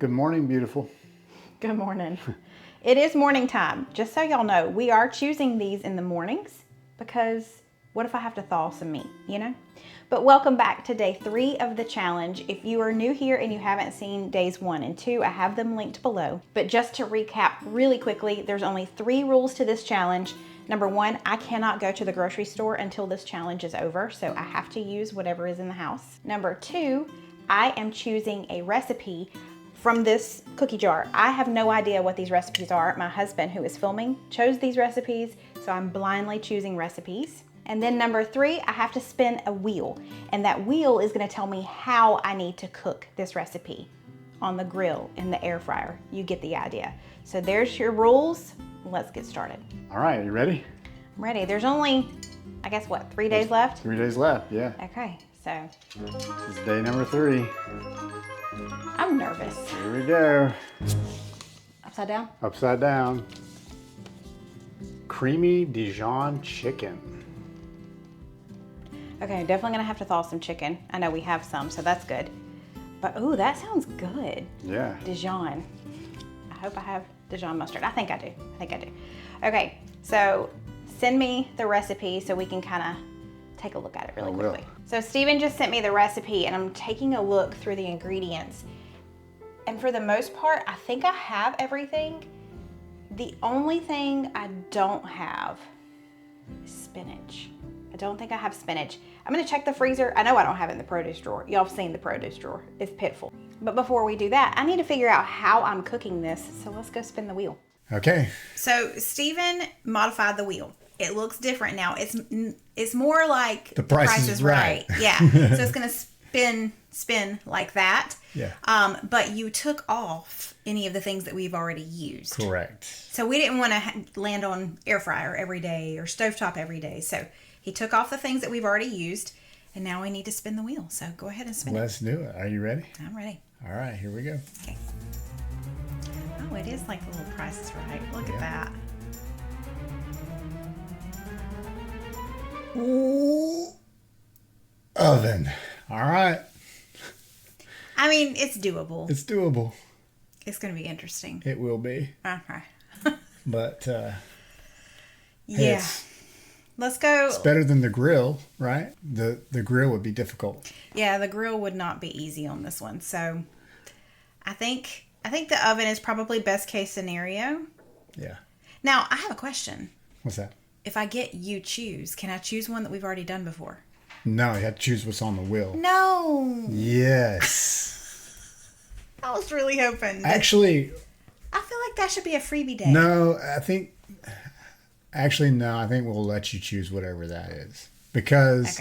Good morning, beautiful. Good morning. It is morning time. Just so y'all know, we are choosing these in the mornings because what if I have to thaw some meat, you know? But welcome back to day 3 of the challenge. If you are new here and you haven't seen days 1 and 2, I have them linked below. But just to recap really quickly, there's only 3 rules to this challenge. Number 1, I cannot go to the grocery store until this challenge is over, so I have to use whatever is in the house. Number 2, I am choosing a recipe from this cookie jar. I have no idea what these recipes are. My husband, who is filming, chose these recipes, so I'm blindly choosing recipes. And then number 3, I have to spin a wheel, and that wheel is gonna tell me how I need to cook this recipe on the grill, in the air fryer. You get the idea. So there's your rules. Let's get started. All right, you ready? I'm ready. There's only, I guess what, 3 days left? 3 days left, yeah. Okay, so. This is day number 3. I'm nervous. Here we go. Upside down? Upside down. Creamy Dijon chicken. Okay, definitely gonna have to thaw some chicken. I know we have some, so that's good. But ooh, that sounds good. Yeah. Dijon. I hope I have Dijon mustard. I think I do. Okay, so send me the recipe so we can kind of take a look at it really quickly. So Steven just sent me the recipe and I'm taking a look through the ingredients. And for the most part, I think I have everything. The only thing I don't have is spinach. I don't think I have spinach. I'm gonna check the freezer. I know I don't have it in the produce drawer. Y'all have seen the produce drawer. It's pitiful. But before we do that, I need to figure out how I'm cooking this. So let's go spin the wheel. Okay. So Steven modified the wheel. It looks different now. It's more like The Price is Right. Yeah. So it's gonna spin like that. Yeah. But you took off any of the things that we've already used. Correct. So we didn't want to land on air fryer every day or stovetop every day. So he took off the things that we've already used, and now we need to spin the wheel. So go ahead and spin Let's do it. Are you ready? I'm ready. All right, here we go. Okay. Oh, it is like the little Price is Right. Look at that. Ooh. Oven. All right. I mean, it's doable. It's doable. It's going to be interesting. It will be. Okay. But Yeah. Let's go. It's better than the grill, right? The grill would be difficult. Yeah, the grill would not be easy on this one. So I think the oven is probably best case scenario. Yeah. Now, I have a question. What's that? If I get you choose, can I choose one that we've already done before? No, you have to choose what's on the wheel. No. Yes. I was really hoping. Actually, I feel like that should be a freebie day. no, I think we'll let you choose whatever that is. Because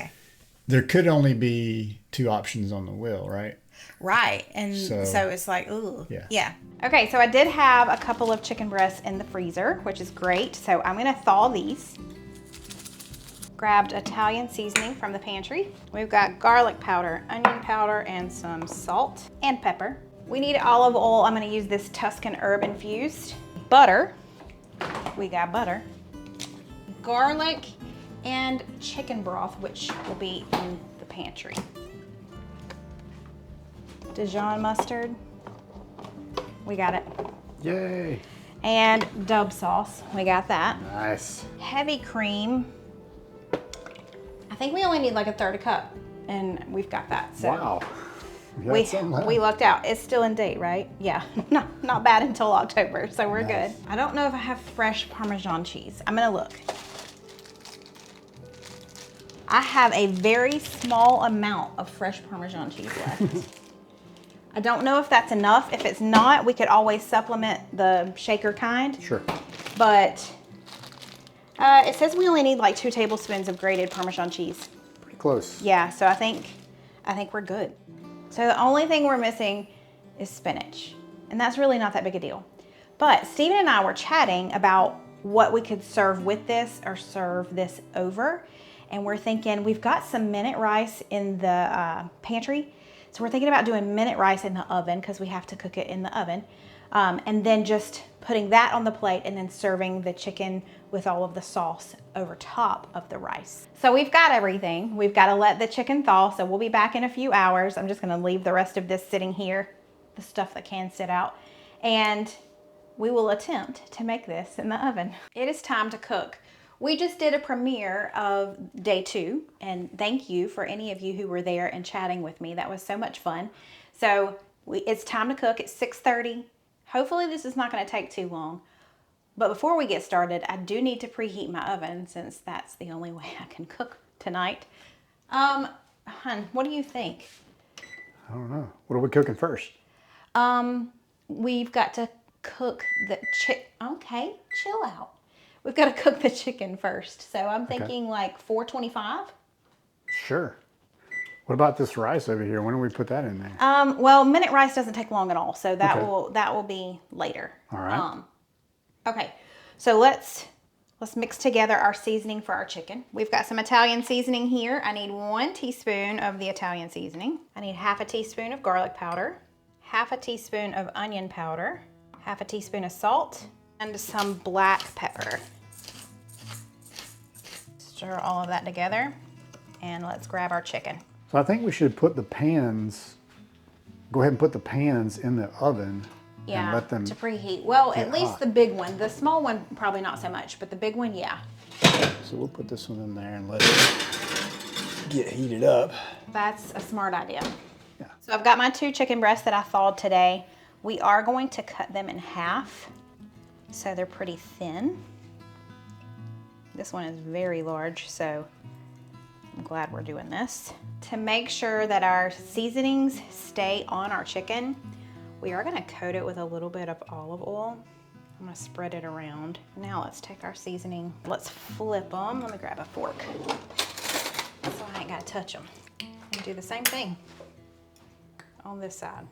there could only be 2 options on the wheel, right? Right. And so it's like, ooh. Yeah. Okay, so I did have a couple of chicken breasts in the freezer, which is great. So I'm going to thaw these. Grabbed Italian seasoning from the pantry. We've got garlic powder, onion powder, and some salt and pepper. We need olive oil. I'm going to use this Tuscan herb infused. Butter. We got butter. Garlic and chicken broth, which will be in the pantry. Dijon mustard. We got it. Yay. And Dub sauce. We got that. Nice. Heavy cream. I think we only need like a 1/3 cup, and we've got that. So Wow. we lucked out. It's still in date, right? Yeah, not bad until October, so we're good. I don't know if I have fresh Parmesan cheese. I'm gonna look. I have a very small amount of fresh Parmesan cheese left. I don't know if that's enough. If it's not, we could always supplement the shaker kind. Sure. But it says we only need like 2 tablespoons of grated Parmesan cheese. Pretty close. Yeah, so I think we're good. So the only thing we're missing is spinach. And that's really not that big a deal. But Steven and I were chatting about what we could serve with this or serve this over. And we're thinking, we've got some minute rice in the pantry. So we're thinking about doing minute rice in the oven because we have to cook it in the oven. And then just putting that on the plate and then serving the chicken with all of the sauce over top of the rice. So we've got everything. We've got to let the chicken thaw, so we'll be back in a few hours. I'm just gonna leave the rest of this sitting here. the stuff that can sit out. And we will attempt to make this in the oven. It is time to cook. We just did a premiere of day 2, and thank you for any of you who were there and chatting with me. That was so much fun. So it's time to cook. It's 6:30. Hopefully this is not going to take too long. But before we get started, I do need to preheat my oven since that's the only way I can cook tonight. Hun, what do you think? I don't know. What are we cooking first? We've got to cook the okay, chill out. We've got to cook the chicken first. So I'm thinking like 425. Sure. What about this rice over here? When do we put that in there? Well, minute rice doesn't take long at all, so that will be later. All right. Okay. So let's mix together our seasoning for our chicken. We've got some Italian seasoning here. I need 1 teaspoon of the Italian seasoning. I need half a teaspoon of garlic powder, half a teaspoon of onion powder, half a teaspoon of salt, and some black pepper. Stir all of that together, and let's grab our chicken. So I think we should put the pans, go ahead and put the pans in the oven and let them to preheat. Well, at least hot. the big one. The small one, probably not so much, but the big one, yeah. So we'll put this one in there and let it get heated up. That's a smart idea. Yeah. So I've got my 2 chicken breasts that I thawed today. We are going to cut them in half, so they're pretty thin. This one is very large, so I'm glad we're doing this. To make sure that our seasonings stay on our chicken, we are gonna coat it with a little bit of olive oil. I'm gonna spread it around. Now let's take our seasoning, let's flip them. Let me grab a fork so I ain't gotta touch them. And do the same thing on this side.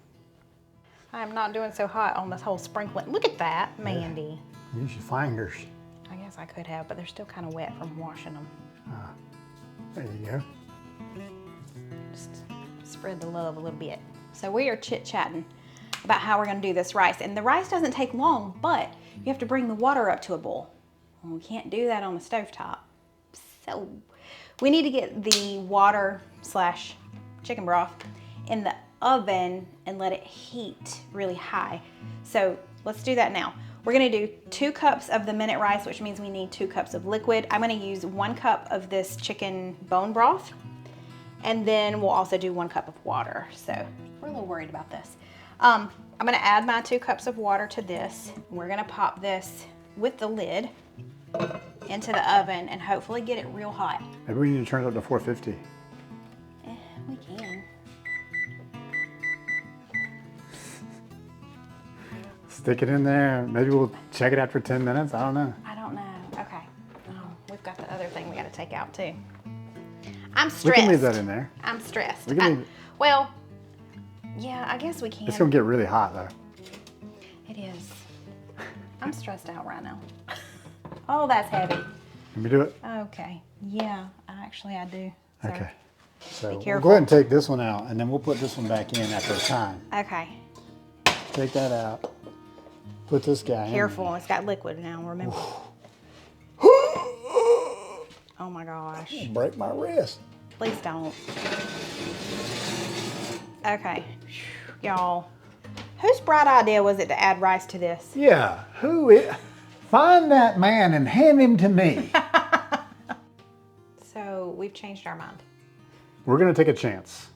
I am not doing so hot on this whole sprinkling. Look at that, Mandy. Yeah. Use your fingers. I guess I could have, but they're still kind of wet from washing them. There you go. Just spread the love a little bit. So we are chit-chatting about how we're gonna do this rice. And the rice doesn't take long, but you have to bring the water up to a boil. And we can't do that on the stovetop. So we need to get the water / chicken broth in the oven and let it heat really high. So let's do that now. We're gonna do 2 cups of the minute rice, which means we need 2 cups of liquid. I'm gonna use 1 cup of this chicken bone broth, and then we'll also do 1 cup of water. So we're a little worried about this. I'm gonna add my 2 cups of water to this. We're gonna pop this with the lid into the oven and hopefully get it real hot. Maybe we need to turn it up to 450. We can. Stick it in there. Maybe we'll check it after 10 minutes. I don't know. I don't know. Okay. Oh, we've got the other thing we gotta take out too. I'm stressed. We can leave that in there. I'm stressed. We can leave... Well, yeah, I guess we can. It's gonna get really hot though. It is. I'm stressed out right now. Oh, that's heavy. Let me do it. Okay. Yeah, actually I do. So Okay. So we'll careful. go ahead and take this one out, and then we'll put this one back in after a time. Okay. Take that out. Put this guy Careful, it's got liquid now, remember. Oh my gosh. in. Break my wrist. Please don't. Okay. Y'all, whose bright idea was it to add rice to this? Yeah. Who is? Find that man and hand him to me. So we've changed our mind. We're gonna take a chance.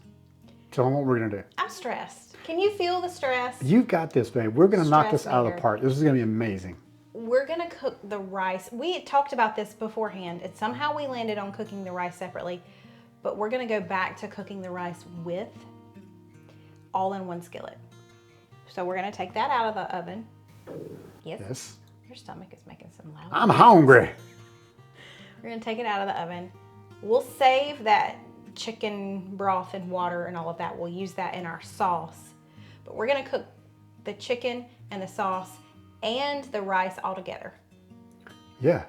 Tell them what we're gonna do. I'm stressed. Can you feel the stress? You got this, babe. We're gonna knock this out of Stress the park. This is gonna be amazing. We're gonna cook the rice. We had talked about this beforehand, and somehow we landed on cooking the rice separately, but we're gonna go back to cooking the rice with all in one skillet. So we're gonna take that out of the oven. Yes. Your stomach is making some loud. I'm hungry. We're gonna take it out of the oven. We'll save that chicken broth and water and all of that. We'll use that in our sauce. But we're gonna cook the chicken and the sauce and the rice all together. Yeah.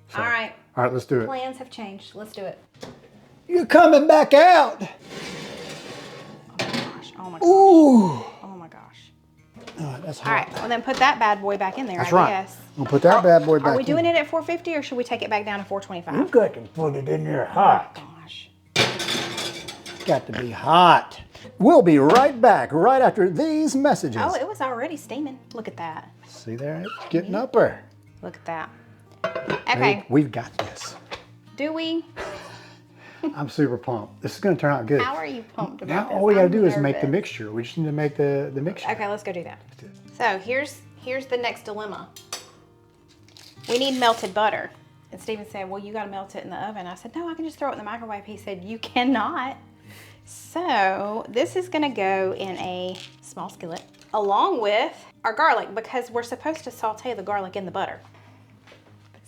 So, All right. All right, let's do it. Plans have changed. Let's do it. You're coming back out. Oh my gosh. Oh my gosh. Ooh. Oh my gosh. That's hot. All right. Well, then put that bad boy back in there, That's I right. guess. We'll put that bad boy back in. Are we doing it at 450 or should we take it back down to 425? You got to put it in there hot. Gosh. It's got to be hot. We'll be right back right after these messages. Oh, it was already steaming. Look at that. See there? It's getting up there. Look at that. Okay. Hey, we've got this. Do we? I'm super pumped. This is going to turn out good. How are you pumped about Now this? all we got to do is nervous. make the mixture. We just need to make the mixture. Okay, let's go do that. So here's the next dilemma. We need melted butter. And Stephen said, well, you got to melt it in the oven. I said, no, I can just throw it in the microwave. He said, you cannot. So this is going to go in a small skillet along with our garlic because we're supposed to saute the garlic in the butter.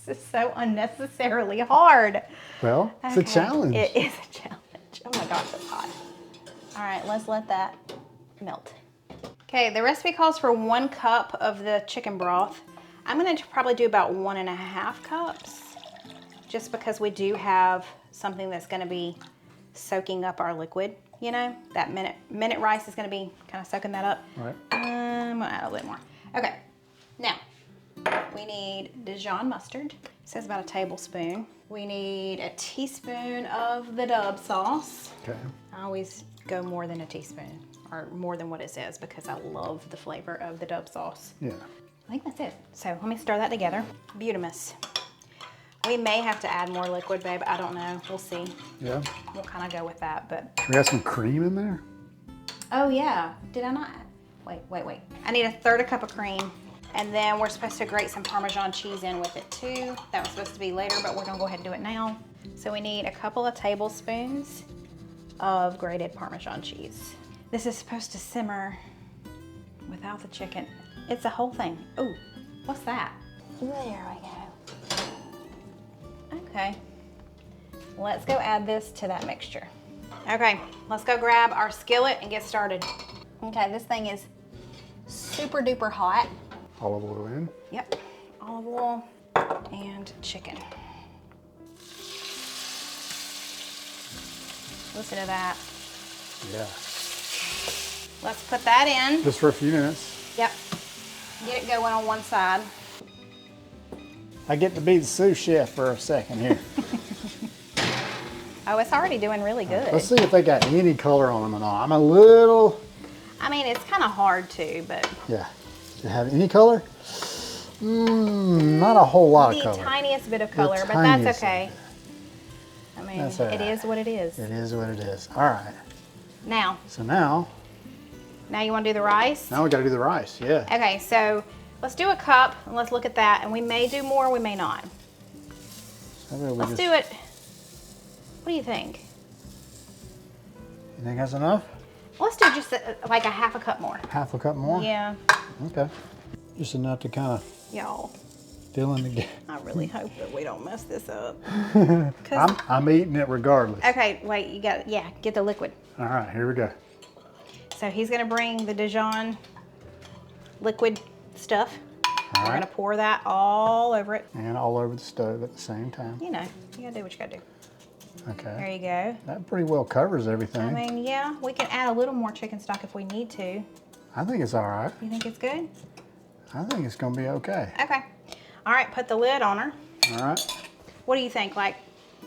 This is so unnecessarily hard. Well, it's a challenge. It is a challenge. Oh my gosh, it's hot. All right, let's let that melt. Okay, the recipe calls for 1 cup of the chicken broth. I'm gonna probably do about 1.5 cups just because we do have something that's gonna be soaking up our liquid, you know? That minute rice is gonna be kind of soaking that up. All right. I'm gonna add a little more. Okay, now we need Dijon mustard. It says about a tablespoon. We need a teaspoon of the Dub sauce. Okay. I always go more than a teaspoon or more than what it says because I love the flavor of the Dub sauce. Yeah. I think that's it. So let me stir that together. Butamus. We may have to add more liquid, babe. I don't know. We'll see. Yeah. We'll kind of go with that, but. We got some cream in there? Oh yeah, did I not? Wait. I need 1/3 cup of cream. And then we're supposed to grate some Parmesan cheese in with it too. That was supposed to be later, but we're gonna go ahead and do it now. So we need a couple of tablespoons of grated Parmesan cheese. This is supposed to simmer without the chicken. It's a whole thing. Oh, what's that? There we go. Okay, let's go add this to that mixture. Okay, let's go grab our skillet and get started. Okay, this thing is super duper hot. Olive oil in. Yep, olive oil and chicken. Listen to that. Yeah. Let's put that in. Just for a few minutes. Yep, get it going on one side. I get to be the sous chef for a second here. Oh, it's already doing really good. Let's see if they got any color on them or not. I'm a little. I mean, it's kind of hard to, but. Yeah. Does it have any color? Not a whole lot of color. The tiniest bit of color, but that's okay. I mean, That's all right. It is what it is. It is what it is. All right. Now you want to do the rice? Now we got to do the rice. Yeah. Okay, so let's do a cup and let's look at that. And we may do more, we may not. Let's do it. What do you think? You think that's enough? Let's do just like a 1/2 cup more. 1/2 cup more? Yeah. Okay. Just enough to kind of Y'all, fill in the gap. I really hope that we don't mess this up. I'm eating it regardless. Okay, wait, you got, get the liquid. All right, here we go. So he's gonna bring the Dijon liquid stuff. We're gonna pour that all over it. And all over the stove at the same time. You know, you gotta do what you gotta do. Okay. There you go. That pretty well covers everything. I mean, yeah, we can add a little more chicken stock if we need to. I think it's all right. You think it's good? I think it's gonna be okay. Okay. All right, put the lid on her. All right. What do you think, like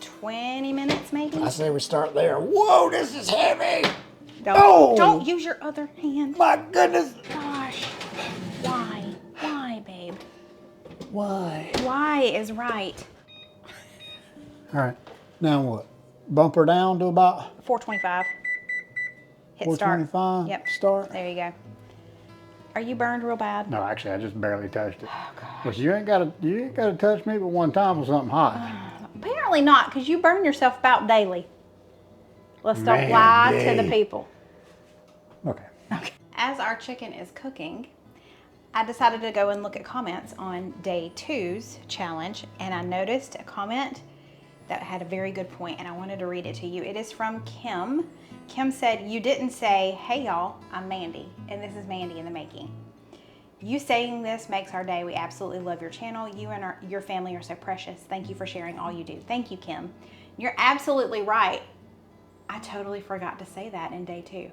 20 minutes maybe? I say we start there. Whoa, this is heavy. Don't use your other hand. My goodness. Gosh. Why? Why, babe? Why? Why is right. All right. Now what? Bump her down to about 425. Hit start. 425. Yep. Start. There you go. Are you burned real bad? No, actually, I just barely touched it. Oh, gosh. But you ain't gotta touch me but one time with something hot. Apparently not, because you burn yourself about daily. Let's don't lie to the people. Okay. Okay. As our chicken is cooking, I decided to go and look at comments on day 2's challenge, and I noticed a comment that had a very good point, and I wanted to read it to you. It is from Kim. Kim said, "You didn't say, 'Hey y'all, I'm Mandy, and this is Mandy in the making.' You saying this makes our day. We absolutely love your channel. You and your family are so precious. Thank you for sharing all you do." Thank you, Kim. You're absolutely right. I totally forgot to say that in day 2.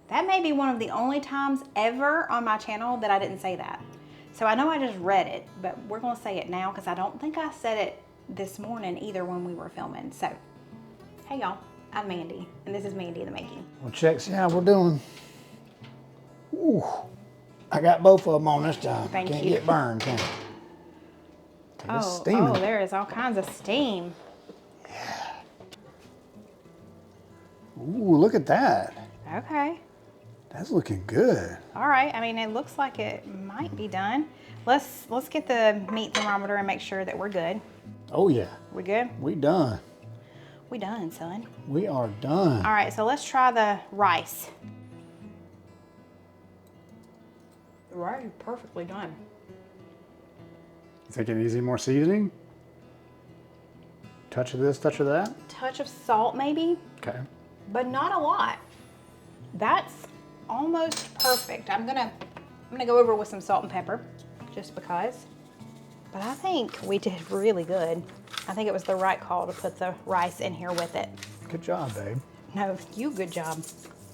That may be one of the only times ever on my channel that I didn't say that. So I know I just read it, but we're gonna say it now because I don't think I said it this morning either when we were filming. So, hey y'all, I'm Mandy, and this is Mandy in the Making. Well, check, see how we're doing. Ooh, I got both of them on this time. Thank Can't you. get burned, can I? Okay, it's steaming. Oh, there is all kinds of steam. Ooh, look at that. Okay. That's looking good. All right. I mean, it looks like it might be done. Let's get the meat thermometer and make sure that we're good. Oh yeah. We good? We done. We done, son. We are done. All right, so let's try the rice. The rice is perfectly done. You think it needs any more seasoning? Touch of this, touch of that? Touch of salt maybe, Okay. but not a lot. That's almost perfect. I'm gonna go over with some salt and pepper, just because. But I think we did really good. I think it was the right call to put the rice in here with it. Good job, babe. No, you good job.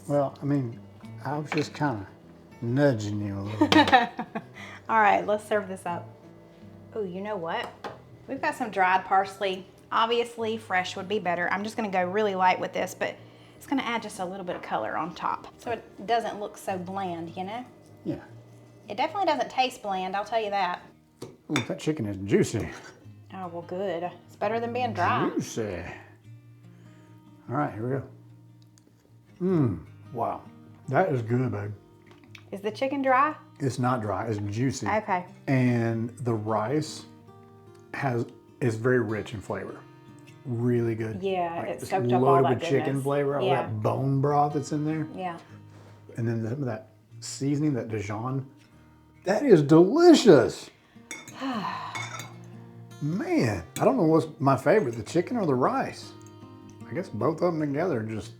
Well, I mean, I was just kind of nudging you a little bit. All right, let's serve this up. Oh, you know what? We've got some dried parsley. Obviously, fresh would be better. I'm just gonna go really light with this, but it's gonna add just a little bit of color on top, so it doesn't look so bland, you know? Yeah. It definitely doesn't taste bland, I'll tell you that. Ooh, that chicken is juicy. Oh, well, good. It's better than being dry. Juicy. All right, here we go. Wow. That is good, babe. Is the chicken dry? It's not dry, it's juicy. Okay. And the rice is very rich in flavor. Really good. Yeah, Like, it it's soaked up all loaded that with chicken goodness. flavor, all Yeah. that bone broth that's in there. Yeah. And then some of that seasoning, that Dijon. That is delicious. Man, I don't know what's my favorite, the chicken or the rice. I guess both of them together just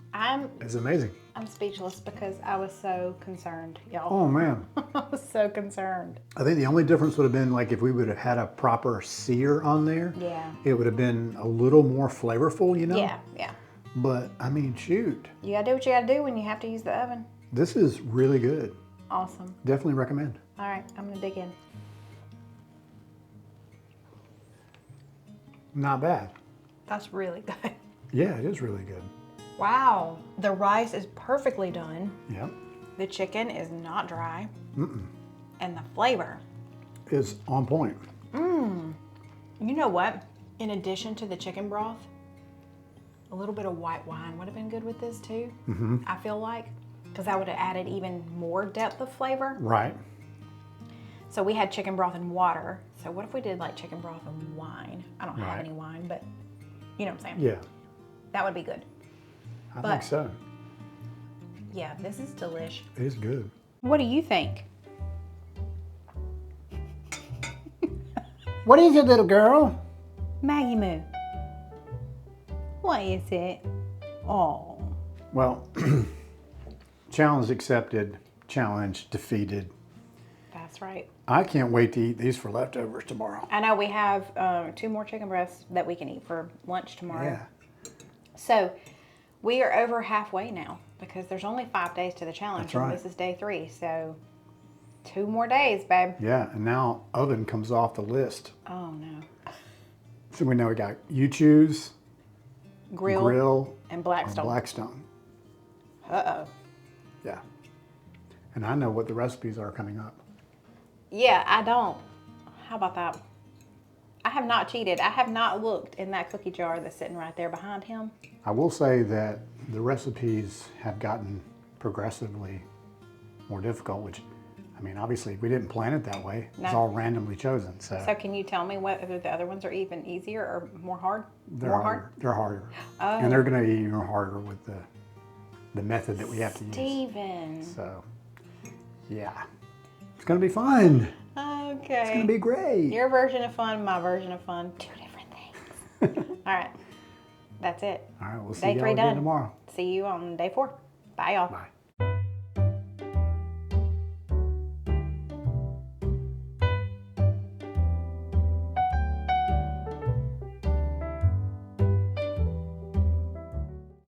is amazing. I'm speechless because I was so concerned, y'all. Oh man. I was so concerned. I think the only difference would have been like if we would have had a proper sear on there. Yeah. It would have been a little more flavorful, you know? Yeah, yeah. But I mean, shoot. You gotta do what you gotta do when you have to use the oven. This is really good. Awesome. Definitely recommend. All right, I'm gonna dig in. Not bad. That's really good. Yeah, it is really good. Wow. The rice is perfectly done. Yep. The chicken is not dry. And the flavor. It's on point. You know what? In addition to the chicken broth, a little bit of white wine would have been good with this too. I feel like, because that would have added even more depth of flavor. Right. So we had chicken broth and water. So what if we did like chicken broth and wine? I don't have Right. any wine, but you know what I'm saying? Yeah, That would be good. I But- think so. Yeah, this is delish. It is good. What do you think? What is it, little girl? Maggie Moo. What is it? Oh. Well, challenge accepted, challenge defeated. That's right. I can't wait to eat these for leftovers tomorrow. I know we have 2 more chicken breasts that we can eat for lunch tomorrow. Yeah. So we are over halfway now because there's only 5 days to the challenge. That's right. And this is day 3. So 2 more days, babe. Yeah, and now oven comes off the list. Oh no. So we know we got You Choose, Grill, and or Blackstone. Blackstone. Uh-oh. Yeah. And I know what the recipes are coming up. Yeah, I don't. How about that? I have not cheated. I have not looked in that cookie jar that's sitting right there behind him. I will say that the recipes have gotten progressively more difficult, which, I mean, obviously we didn't plan it that way. It's No. all randomly chosen. So So can you tell me whether the other ones are even easier or more hard? they're more harder. They're harder. Oh. And they're going to be even harder with the method that we have to use. Steven. So, yeah. It's going to be fun. Okay. It's going to be great. Your version of fun, my version of fun. 2 different things. All right. That's it. All right, we'll see Day y'all 3 again done. tomorrow. See you on day 4. Bye, y'all. Bye.